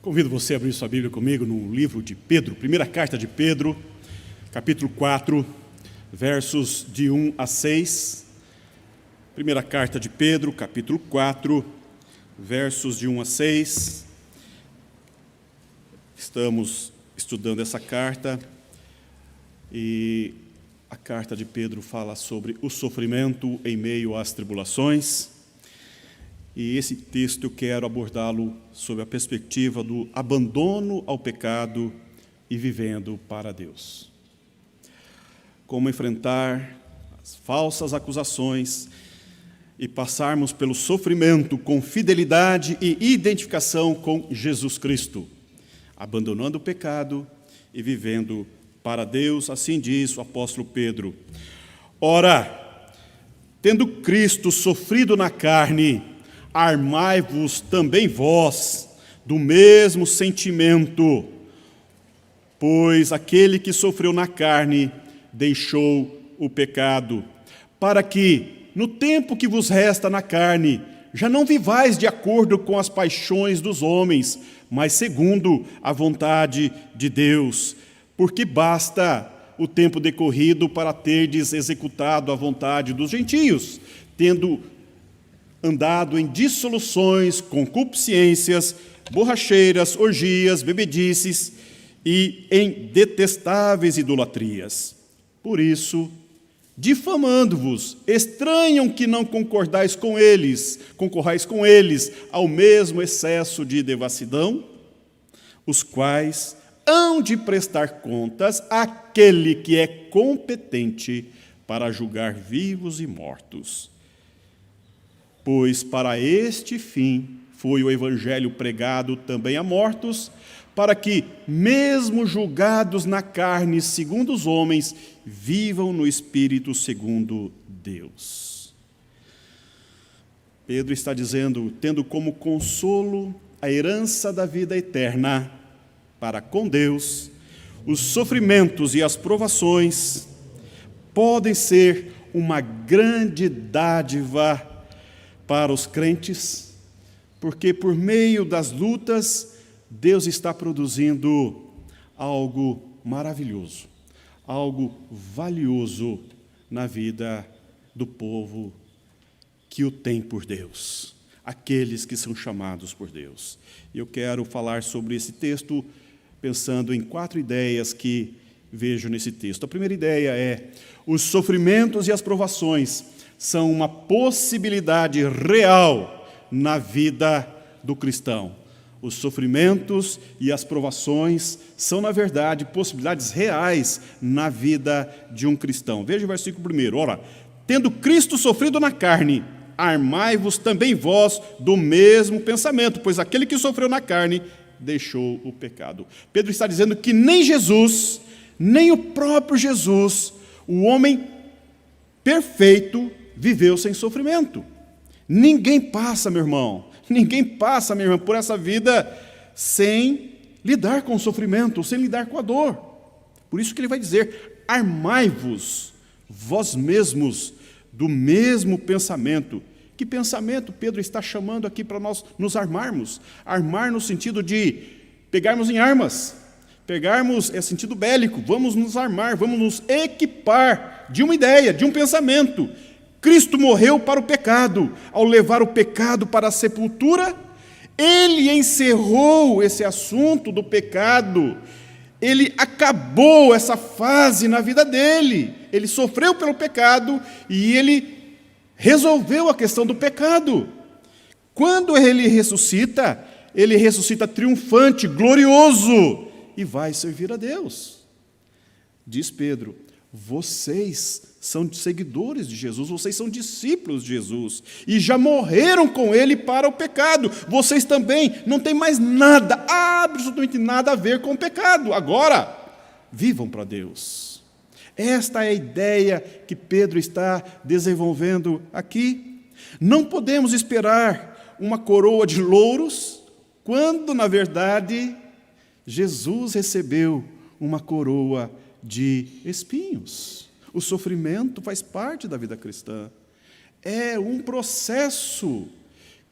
Convido você a abrir sua Bíblia comigo no livro de Pedro, primeira carta de Pedro, capítulo 4, versos de 1 a 6. Primeira carta de Pedro, capítulo 4, versos de 1 a 6. Estamos estudando essa carta e a carta de Pedro fala sobre o sofrimento em meio às tribulações. E esse texto eu quero abordá-lo sob a perspectiva do abandono ao pecado e vivendo para Deus. Como enfrentar as falsas acusações e passarmos pelo sofrimento com fidelidade e identificação com Jesus Cristo, abandonando o pecado e vivendo para Deus, assim diz o apóstolo Pedro. Ora, tendo Cristo sofrido na carne, armai-vos também vós do mesmo sentimento, pois aquele que sofreu na carne deixou o pecado, para que, no tempo que vos resta na carne, já não vivais de acordo com as paixões dos homens, mas segundo a vontade de Deus, porque basta o tempo decorrido para terdes executado a vontade dos gentios, tendo andado em dissoluções, concupiscências, borracheiras, orgias, bebedices e em detestáveis idolatrias. Por isso, difamando-vos, estranham que não concorrais com eles ao mesmo excesso de devassidão, os quais hão de prestar contas àquele que é competente para julgar vivos e mortos. Pois para este fim foi o evangelho pregado também a mortos, para que, mesmo julgados na carne segundo os homens, vivam no Espírito segundo Deus. Pedro está dizendo, tendo como consolo a herança da vida eterna, para com Deus, os sofrimentos e as provações podem ser uma grande dádiva para os crentes, porque por meio das lutas, Deus está produzindo algo maravilhoso, algo valioso na vida do povo que o tem por Deus, aqueles que são chamados por Deus. E eu quero falar sobre esse texto pensando em 4 ideias que vejo nesse texto. A primeira ideia é: os sofrimentos e as provações são uma possibilidade real na vida do cristão. Os sofrimentos e as provações são, na verdade, possibilidades reais na vida de um cristão. Veja o versículo 1. Ora, tendo Cristo sofrido na carne, armai-vos também vós do mesmo pensamento, pois aquele que sofreu na carne deixou o pecado. Pedro está dizendo que nem Jesus, nem o próprio Jesus, o homem perfeito, viveu sem sofrimento. Ninguém passa, meu irmão, minha irmã, por essa vida sem lidar com o sofrimento, sem lidar com a dor. Por isso que ele vai dizer: armai-vos vós mesmos do mesmo pensamento. Que pensamento Pedro está chamando aqui para nós nos armarmos? Armar no sentido de pegarmos em armas, pegarmos é sentido bélico, vamos nos armar, vamos nos equipar de uma ideia, de um pensamento. Cristo morreu para o pecado. Ao levar o pecado para a sepultura, ele encerrou esse assunto do pecado. Ele acabou essa fase na vida dele. Ele sofreu pelo pecado e ele resolveu a questão do pecado. Quando ele ressuscita triunfante, glorioso, e vai servir a Deus. Diz Pedro: vocês são seguidores de Jesus, vocês são discípulos de Jesus, e já morreram com Ele para o pecado. Vocês também não têm mais nada, absolutamente nada a ver com o pecado. Agora, vivam para Deus. Esta é a ideia que Pedro está desenvolvendo aqui. Não podemos esperar uma coroa de louros, quando, na verdade, Jesus recebeu uma coroa de espinhos. O sofrimento faz parte da vida cristã. É um processo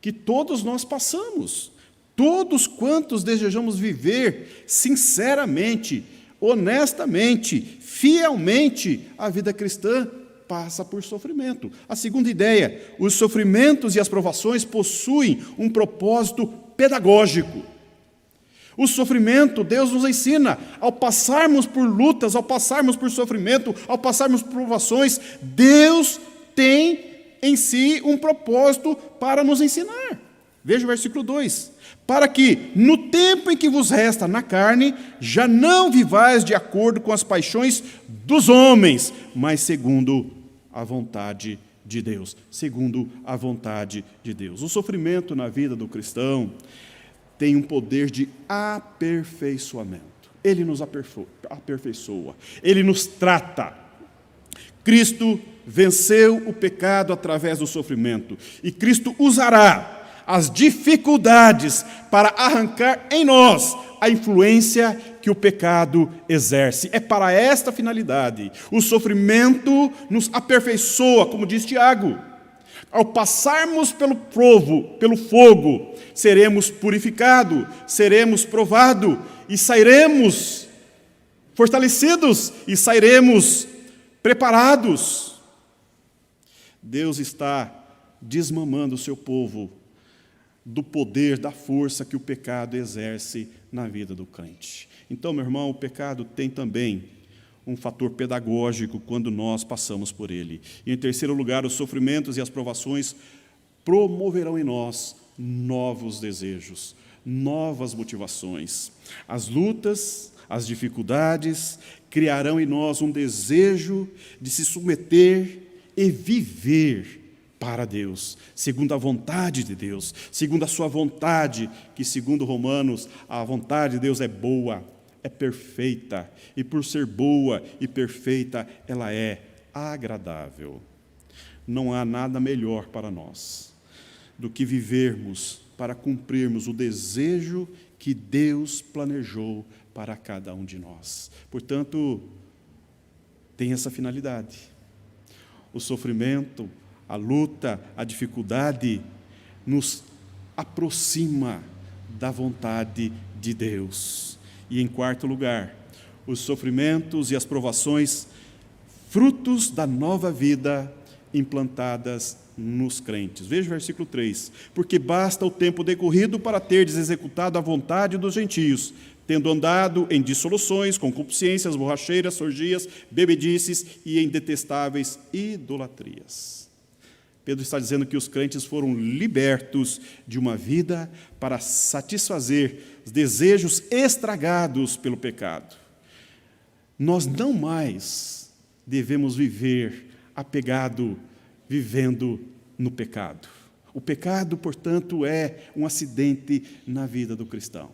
que todos nós passamos. Todos quantos desejamos viver sinceramente, honestamente, fielmente a vida cristã, passa por sofrimento. A segunda ideia, os sofrimentos e as provações possuem um propósito pedagógico. O sofrimento, Deus nos ensina, ao passarmos por lutas, ao passarmos por sofrimento, ao passarmos por provações, Deus tem em si um propósito para nos ensinar. Veja o versículo 2. Para que, no tempo em que vos resta na carne, já não vivais de acordo com as paixões dos homens, mas segundo a vontade de Deus. Segundo a vontade de Deus. O sofrimento na vida do cristão tem um poder de aperfeiçoamento. Ele nos aperfeiçoa, ele nos trata. Cristo venceu o pecado através do sofrimento, e Cristo usará as dificuldades para arrancar em nós a influência que o pecado exerce. É para esta finalidade. O sofrimento nos aperfeiçoa, como diz Tiago. Ao passarmos pelo fogo, seremos purificados, seremos provados e sairemos fortalecidos e sairemos preparados. Deus está desmamando o seu povo do poder, da força que o pecado exerce na vida do crente. Então, meu irmão, o pecado tem também um fator pedagógico quando nós passamos por ele. E, em terceiro lugar, os sofrimentos e as provações promoverão em nós novos desejos, novas motivações. As lutas, as dificuldades criarão em nós um desejo de se submeter e viver para Deus, segundo a vontade de Deus, segundo a sua vontade, que, segundo Romanos, a vontade de Deus é boa, é perfeita, e por ser boa e perfeita, ela é agradável. Não há nada melhor para nós do que vivermos para cumprirmos o desejo que Deus planejou para cada um de nós. Portanto, tem essa finalidade. O sofrimento, a luta, a dificuldade nos aproxima da vontade de Deus. E, em quarto lugar, os sofrimentos e as provações, frutos da nova vida implantadas nos crentes. Veja o versículo 3. Porque basta o tempo decorrido para terdes executado a vontade dos gentios, tendo andado em dissoluções, concupiscências, borracheiras, orgias, bebedices e em detestáveis idolatrias. Pedro está dizendo que os crentes foram libertos de uma vida para satisfazer os desejos estragados pelo pecado. Nós não mais devemos viver apegado, vivendo no pecado. O pecado, portanto, é um acidente na vida do cristão.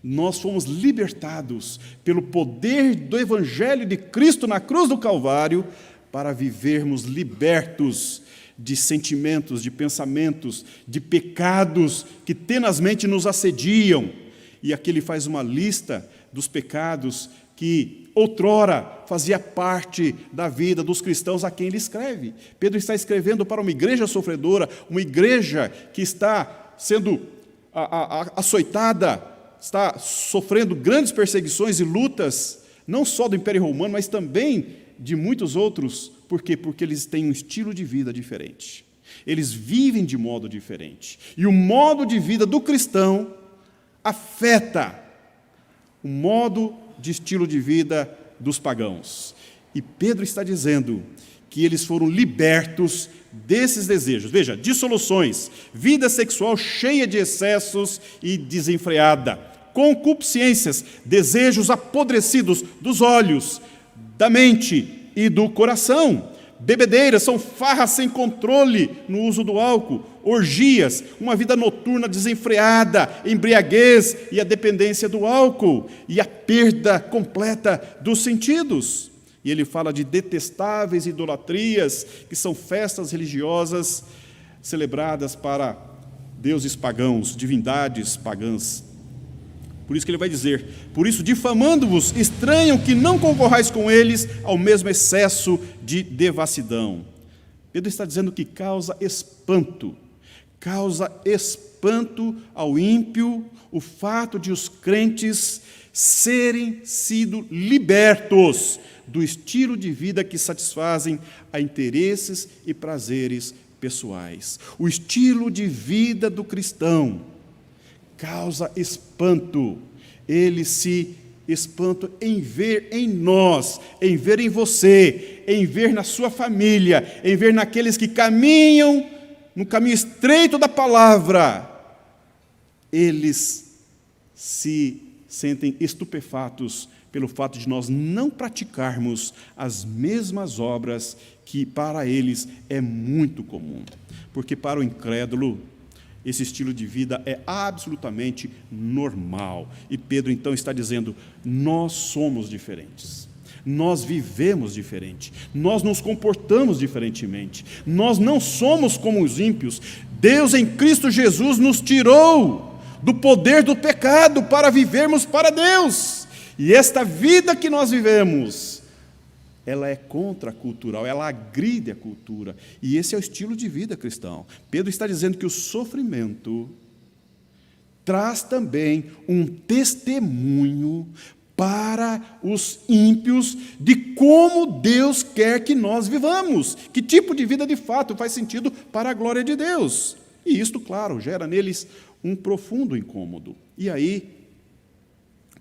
Nós fomos libertados pelo poder do Evangelho de Cristo na cruz do Calvário para vivermos libertos de sentimentos, de pensamentos, de pecados que tenazmente nos assediam. E aqui ele faz uma lista dos pecados que outrora fazia parte da vida dos cristãos a quem ele escreve. Pedro está escrevendo para uma igreja sofredora, uma igreja que está sendo açoitada, está sofrendo grandes perseguições e lutas, não só do Império Romano, mas também de muitos outros. Por quê? Porque eles têm um estilo de vida diferente. Eles vivem de modo diferente. E o modo de vida do cristão afeta o modo de estilo de vida dos pagãos. E Pedro está dizendo que eles foram libertos desses desejos. Veja, dissoluções, vida sexual cheia de excessos e desenfreada, concupiscências, desejos apodrecidos dos olhos, da mente e do coração, bebedeiras, são farras sem controle no uso do álcool, orgias, uma vida noturna desenfreada, embriaguez e a dependência do álcool e a perda completa dos sentidos. E ele fala de detestáveis idolatrias, que são festas religiosas celebradas para deuses pagãos, divindades pagãs. Por isso que ele vai dizer: por isso, difamando-vos, estranham que não concorrais com eles ao mesmo excesso de devassidão. Pedro está dizendo que causa espanto, causa espanto ao ímpio o fato de os crentes serem sido libertos do estilo de vida que satisfazem a interesses e prazeres pessoais. O estilo de vida do cristão causa espanto. Ele se espanta em ver em nós, em ver em você, em ver na sua família, em ver naqueles que caminham no caminho estreito da palavra. Eles se sentem estupefatos pelo fato de nós não praticarmos as mesmas obras que para eles é muito comum. Porque para o incrédulo, esse estilo de vida é absolutamente normal. E Pedro então está dizendo, nós somos diferentes. Nós vivemos diferente. Nós nos comportamos diferentemente. Nós não somos como os ímpios. Deus em Cristo Jesus nos tirou do poder do pecado para vivermos para Deus. E esta vida que nós vivemos, ela é contracultural, ela agride a cultura. E esse é o estilo de vida cristão. Pedro está dizendo que o sofrimento traz também um testemunho para os ímpios de como Deus quer que nós vivamos. Que tipo de vida de fato faz sentido para a glória de Deus. E isto, claro, gera neles um profundo incômodo. E aí,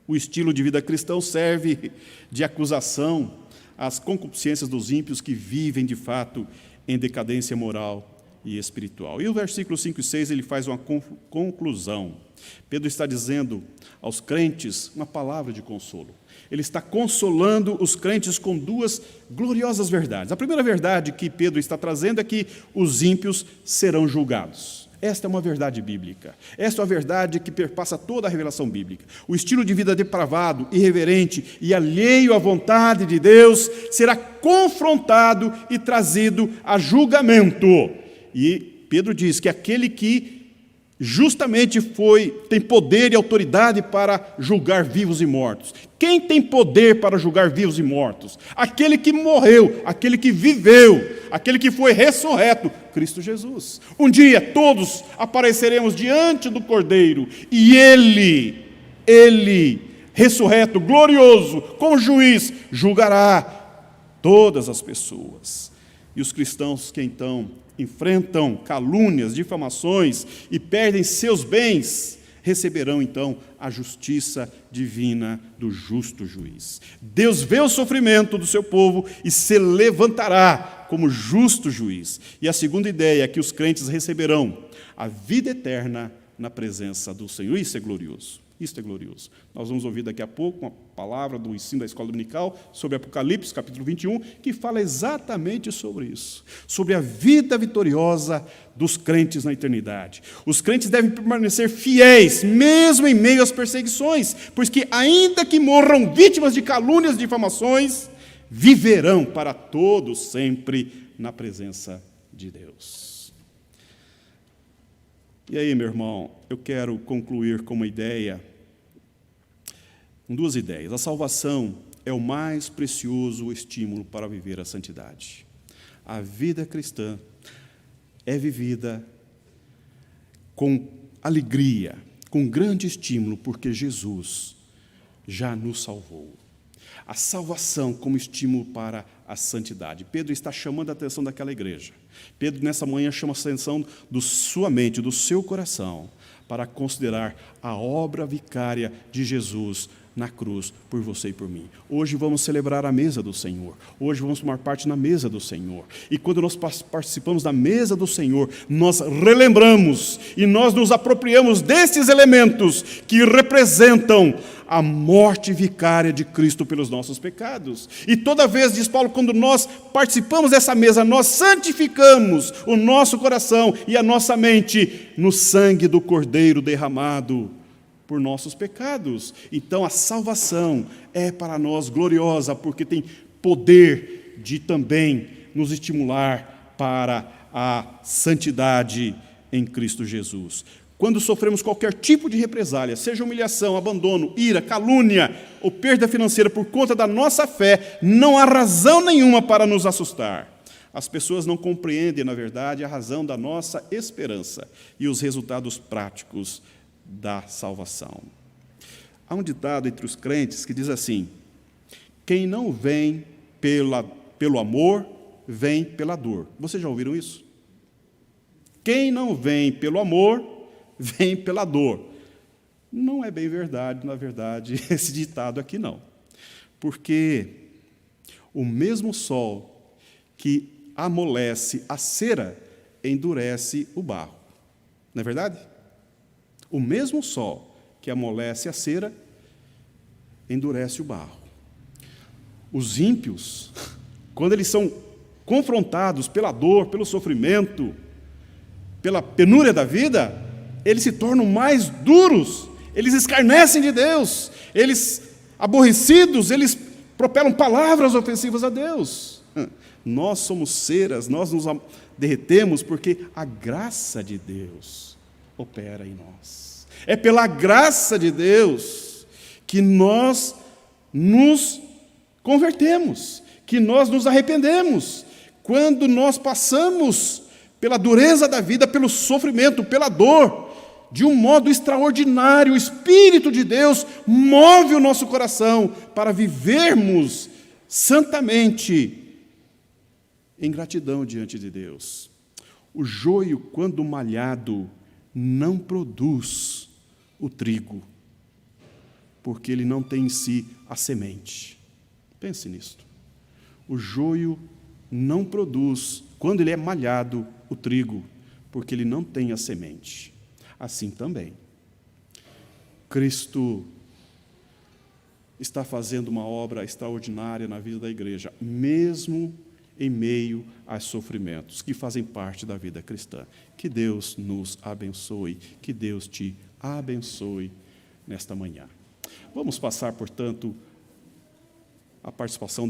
o estilo de vida cristão serve de acusação às concupiscências dos ímpios que vivem, de fato, em decadência moral e espiritual. E o versículo 5 e 6, ele faz uma conclusão. Pedro está dizendo aos crentes uma palavra de consolo. Ele está consolando os crentes com duas gloriosas verdades. A primeira verdade que Pedro está trazendo é que os ímpios serão julgados. Esta é uma verdade bíblica. Esta é uma verdade que perpassa toda a revelação bíblica. O estilo de vida depravado, irreverente e alheio à vontade de Deus será confrontado e trazido a julgamento. E Pedro diz que aquele que justamente tem poder e autoridade para julgar vivos e mortos. Quem tem poder para julgar vivos e mortos? Aquele que morreu, aquele que viveu, aquele que foi ressurreto, Cristo Jesus. Um dia todos apareceremos diante do Cordeiro e Ele, ressurreto, glorioso, como juiz, julgará todas as pessoas. E os cristãos que então enfrentam calúnias, difamações e perdem seus bens, receberão então a justiça divina do justo juiz. Deus vê o sofrimento do seu povo e se levantará como justo juiz. E a segunda ideia é que os crentes receberão a vida eterna na presença do Senhor. Isso é glorioso. Isso é glorioso. Nós vamos ouvir daqui a pouco uma palavra do ensino da escola dominical sobre Apocalipse, capítulo 21, que fala exatamente sobre isso, sobre a vida vitoriosa dos crentes na eternidade. Os crentes devem permanecer fiéis, mesmo em meio às perseguições, pois que, ainda que morram vítimas de calúnias e difamações, viverão para todos sempre na presença de Deus. E aí, meu irmão, eu quero concluir com duas ideias. A salvação é o mais precioso estímulo para viver a santidade. A vida cristã é vivida com alegria, com grande estímulo, porque Jesus já nos salvou. A salvação como estímulo para a santidade. Pedro está chamando a atenção daquela igreja. Pedro, nessa manhã, chama a atenção da sua mente, do seu coração, para considerar a obra vicária de Jesus na cruz, por você e por mim. Hoje vamos celebrar a mesa do Senhor. Hoje vamos tomar parte na mesa do Senhor. E quando nós participamos da mesa do Senhor, nós relembramos e nós nos apropriamos desses elementos que representam a morte vicária de Cristo pelos nossos pecados. E toda vez, diz Paulo, quando nós participamos dessa mesa, nós santificamos o nosso coração e a nossa mente no sangue do Cordeiro derramado por nossos pecados. Então a salvação é para nós gloriosa, porque tem poder de também nos estimular para a santidade em Cristo Jesus. Quando sofremos qualquer tipo de represália, seja humilhação, abandono, ira, calúnia ou perda financeira por conta da nossa fé, não há razão nenhuma para nos assustar. As pessoas não compreendem, na verdade, a razão da nossa esperança e os resultados práticos da salvação. Há um ditado entre os crentes que diz assim: quem não vem pelo amor, vem pela dor. Vocês já ouviram isso? Quem não vem pelo amor, vem pela dor. Não é bem verdade, na verdade, esse ditado aqui não. Porque o mesmo sol que amolece a cera, endurece o barro. Não é verdade? O mesmo sol que amolece a cera, endurece o barro. Os ímpios, quando eles são confrontados pela dor, pelo sofrimento, pela penúria da vida, eles se tornam mais duros, eles escarnecem de Deus, eles, aborrecidos, eles propelam palavras ofensivas a Deus. Nós somos ceras, nós nos derretemos porque a graça de Deus opera em nós. É pela graça de Deus que nós nos convertemos, que nós nos arrependemos. Quando nós passamos pela dureza da vida, pelo sofrimento, pela dor, de um modo extraordinário, o Espírito de Deus move o nosso coração para vivermos santamente em gratidão diante de Deus. O joio, quando malhado, não produz o trigo, porque ele não tem em si a semente. Pense nisto. O joio não produz, quando ele é malhado, o trigo, porque ele não tem a semente. Assim também, Cristo está fazendo uma obra extraordinária na vida da igreja, mesmo em meio aos sofrimentos que fazem parte da vida cristã. Que Deus nos abençoe, que Deus te abençoe nesta manhã. Vamos passar, portanto, a participação